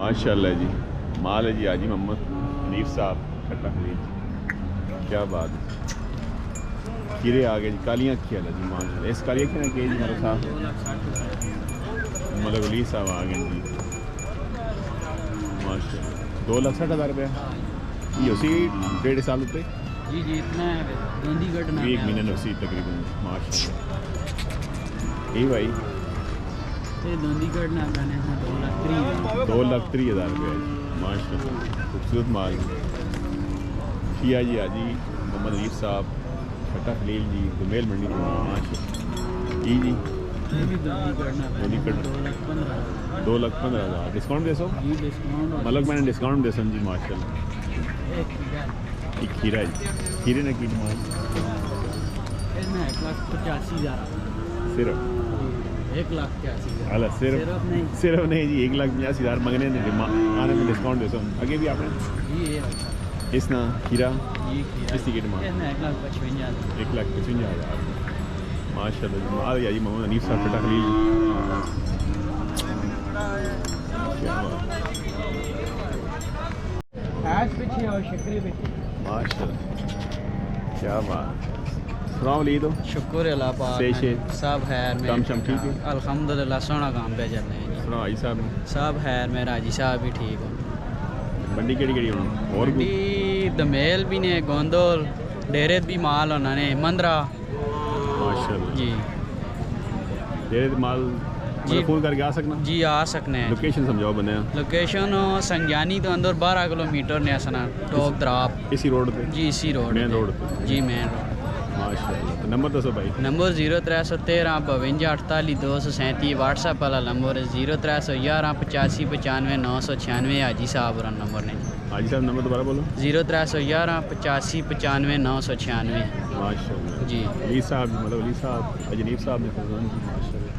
माशाल्लाह जी, माल है जी हाजी मोहम्मद हनीफ साहब खट्टा खलील, क्या बात है। खीरे आ गए जी, कालियाँ खिया जी माशाल्लाह। इस कालियाँ क्या के जी मतलब साहब मतलब अली साहब आ गए जी माशाल्लाह। 2,60,000 रुपया ये उसी 1.5 साल पे जी जी इतना है, एक महीने में उसी तकरीबन माशाल्लाह। यही भाई 2,30,000 रुपया जी माशाल्लाह, खूबसूरत माल किया जी हाजी मोहम्मद अलीफ साहब खट्टा खलील जी, दोमेल मंडी माशाल्लाह। जी जी 2,15,000 डिस्काउंट दे सो मतलब मैंने डिस्काउंट दे जी माशाल्लाह। एक खीरा जी, खीरे ने की डिमांड 1,85,000 सिर्फ 1,85,000 सिर्फ नहीं जी 1,85,000 मंगने ने आने में डिस्काउंट दे सो आगे भी आपने इस ना खीरा इसकी की डिमांड 1,55,000 माशाल्लाह। माल जी मोहम्मद हनीफ साहब खट्टा खलील माशाल्लाह, क्या बात। सलाम अलैकुम। शुक्र अल्लाह पाक सब खैर में काम शाम ठीक है अल्हम्दुलिल्लाह, सोना काम पे चल रहे हैं। सुना भाई साहब सब खैर में, राजी साहब भी ठीक हो। मंडी केड़ी और मंडी दमेल भी ने, गोंदोल डेरे भी माल होना ने, मंदरा माशाल्लाह जी डेरे माल जी फ़ोन करके आ सकना जी आ सकने हैं। लोकेशन समझाओ बने लोकेशन संज्ञानी तो अंदर 12 किलोमीटर ने असना टोक द्राप इसी रोड पे जी, इसी रोड मेन रोड पे जी मेन रोड। माशाल्लाह। तो नंबर दसो भाई। नंबर 0313 52 48 237, व्हाट्सएप वाला नंबर है 0311 85 95 996। हाजी साहब और नंबर ने। हाजी साहब नंबर दोबारा बोलो। 0311 85 95 996 माशाल्लाह जी। अली साहब मतलब अली साहब अजनीब साहब ने फरमान जी माशाल्लाह।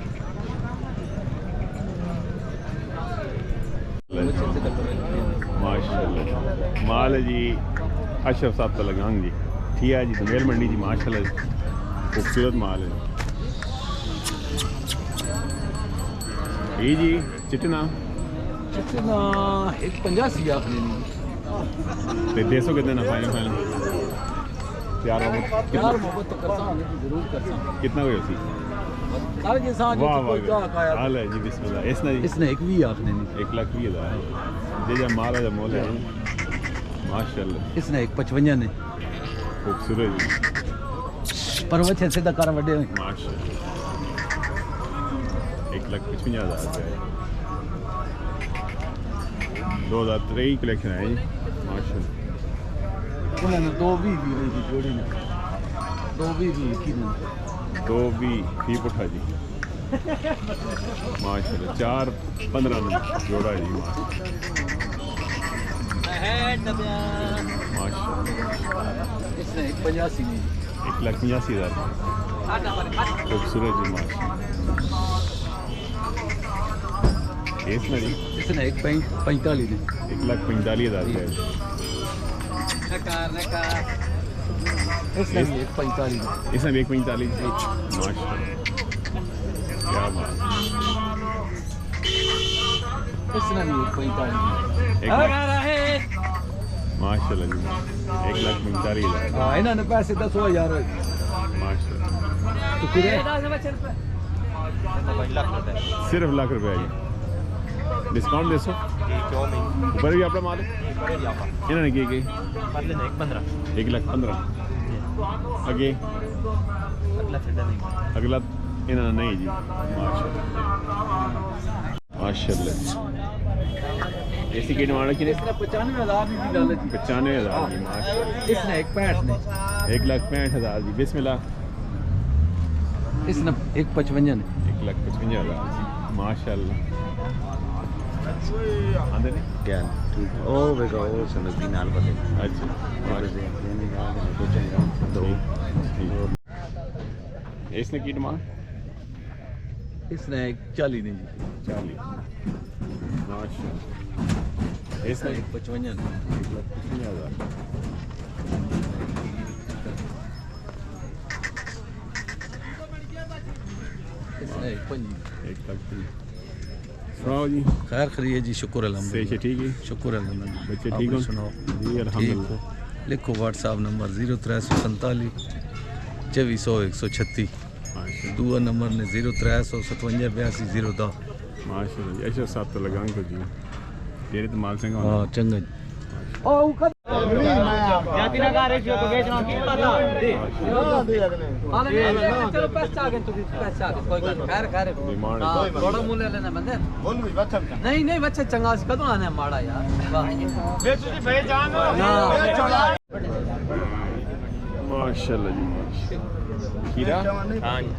माल है जी अशरफ साहब तो लगांग जी, ठीक है जी दोमेल मंडी जी माशाल्लाह, खूबसूरत माल है ये जी। चिटना 185 आपने ते 150 कितने ना फाइनल प्यार मोहब्बत तो करता हूं, जरूर करता हूं। कितना कोई होती वाह हाल है जी बिस्मिल्लाह। इसने 120 आपने 1,20,000 जे जा माल है मोल है माशाल्लाह। इसने 155 ने खूबसूरत जी पर वो से दा कर वडे माशाल्लाह। 1,55,000 रुपये 2023 कलेक्शन है जी माशाल्लाह। उन्होंने 220 दी रही जोड़ी ने 220 की ने 220 फी पुठा जी माशाल्लाह। 4,15 में जोड़ा जी माशाल्लाह। इसने 185 ने 1,85,000 खूबसूरत जी माशाल्लाह। इसमें जी इसने 145 ने 1,45,000 रुपये इसने 145 इसमें 1,45 माशाल्लाह, क्या बात। इसने भी 145 माशाल्लाह जी 1,45,000 हां इन्होंने पैसे 10,000 माशाल्लाह। तो किरे सिर्फ लाख रुपये जी डिस्काउंट दे सो ऊपर भी अपना माल इन्होंने की 1,15,000 आगे अगला इन्होंने नहीं जी माशाल्लाह माशाल्लाह। ऐसी की डिमांड की 95,000 भी डाल 95,000 जी माशाल्लाह। इसने 165 ने 1,65,000 जी बिस्मिल्लाह। इसने 155 ने 1,55,000 जी माशाल्लाह। आंदे नहीं क्या ठीक है ओ बेगा ओ समझ भी नाल बदे अच्छा दो इसने की डिमांड इसने 40 ने जी 40 माशाल्लाह। इसने 155 ने 1,55,000 इसने 150 1,30,000 सुनाओ जी। खैर खरीय जी, शुक्र से ठीक है, शुक्र अल्हम्दुलिल्लाह। बच्चे ठीक हो? सुनाओ जी अल्हम्दुलिल्लाह। लिखो व्हाट्सएप नंबर 0347 2400 136। दूआ नंबर ने 0357 82 010। माशाल्लाह जी। अच्छा साथ तो लगाएंगे तो जी तेरे तो माल संग हाँ चंगा जी। नहीं बच्चा चंगा कदों आने माड़ा यार। माशाल्लाह जी माशाल्लाह। खीरा हाँ जी,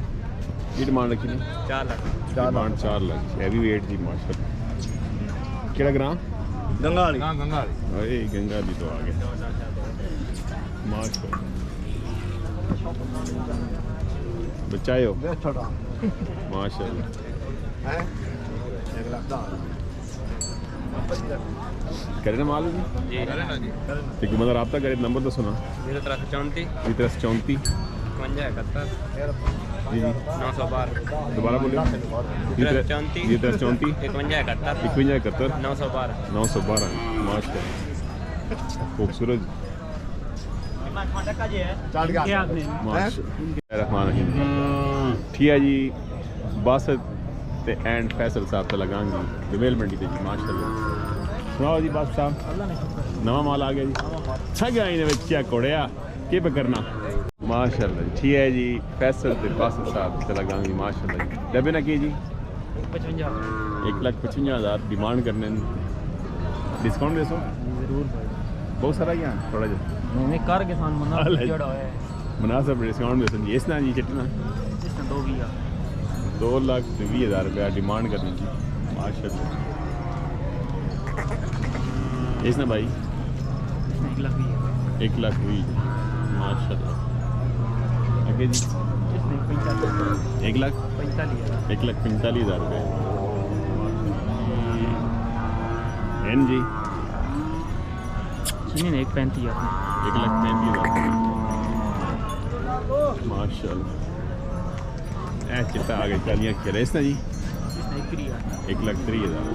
की डिमांड रखी ने 4 lakh. Demand 4 lakh. Heavy weight जी माशाल्लाह। केड़ा ग्राम? गंगाली। अरे गंगाली तो आ गया माशाल्लाह। बचाए हो माशाल्लाह। करे ना मालूम जी ठीक मतलब रब्ता करे नंबर तो सुना 0334 3334 51 जी जी 912 दोबारा बोलिए 3334 3334 51 51 912 912 माशाल्लाह खूबसूरत ठीक है जी। बासत ते एंड फैसल साहब तो लगाएंगे डोमेल मंडी ते जी माशाल्लाह। सुनाओ जी बास साहब नवा माल आ गया जी। छगा इन्हें बच्चा कोड़िया के पे करना माशाल्लाह जी। ठीक है जी फैसल ते बासत साहब ते लगाएंगे माशाल्लाह जी। डब्बे ना की जी 1,55,000 डिमांड करने डिस्काउंट दे सो जरूर बहुत सारा क्या थोड़ा जा नहीं कर के सान मना जड़ा है मुनासिब डिस्काउंट दे सो जी। इस ना जी चटना इसने 2 भी 2,20,000 रुपया डिमांड करनी जी माशाल्लाह। इस ना भाई 1,20,000 माशाल्लाह। आगे जी 1,45,000 रुपये एन जी 1,35,000 माशाल्लाह। ए चिट्टा आ गया चालियाँ खेल इस ना जी 1,30,000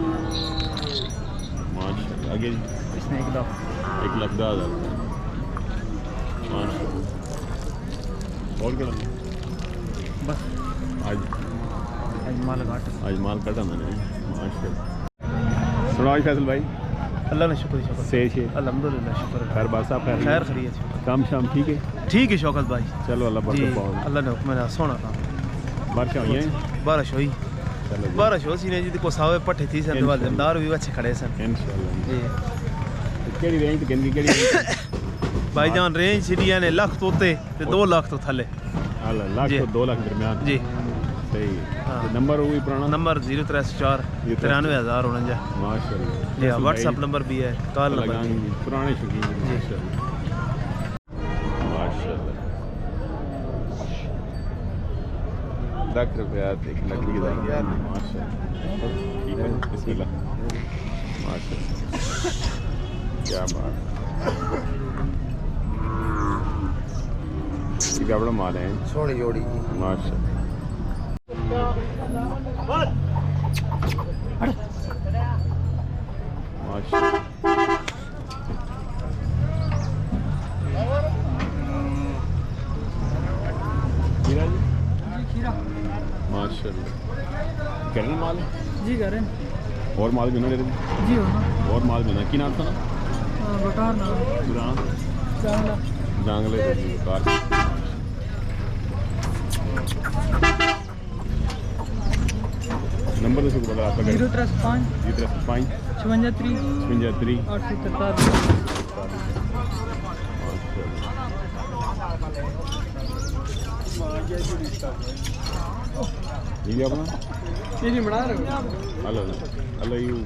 माशाल्लाह। आगे जी 1,10,000 माशाल्लाह। और क्या बस आज माल कटा मैंने माशाल्लाह। सुनाओ फैसल भाई। अल्लाह ने शुक्र से अल्हम्दुलिल्लाह शुक्र है। खैर बासा खैर खरीय काम शाम ठीक है ठीक है शौकत भाई। चलो अल्लाह जी बरकत पाओ। अल्लाह ने हुक्म है सोना काम बारिश हुई हैं बारिश हुई चलो जी। बारिश हो सी ने जी को सावे पट्टे थी सन दीवार जमदार भी अच्छे खड़े सन इंशाल्लाह जी केड़ी रेंज ते केंदी केड़ी भाईजान रेंज सीढ़ियां ने लाख तो ते 2 लाख तो थले अल्लाह लाख जी। तो 2 लाख दरमियान जी सही हाँ। है। नंबर वही पुराना नंबर 0304 93,049 माशाल्लाह। जी व्हाट्सएप नंबर भी है कॉल नंबर भी। लगाएंगे पुराने शौकीन माशाल्लाह माशाल्लाह। लाख रुपया 1,20,000 माशाल्लाह। ठीक है बिस्मिल्लाह माशाल्लाह क्या बात ठीक है बड़ा माल है सोनी जोड़ी माशाल्लाह। माशाल्लाह खीरा जी माशाल्लाह। करें माल जी करें और माल भी ना ले जी हो ना और माल भी ना की नाम था ना बकार ना दुरान जांगले कार नंबर तो बता आपका 035 035 56 53 843 ये अपना ये नहीं बना रहे हो हेलो हेलो यू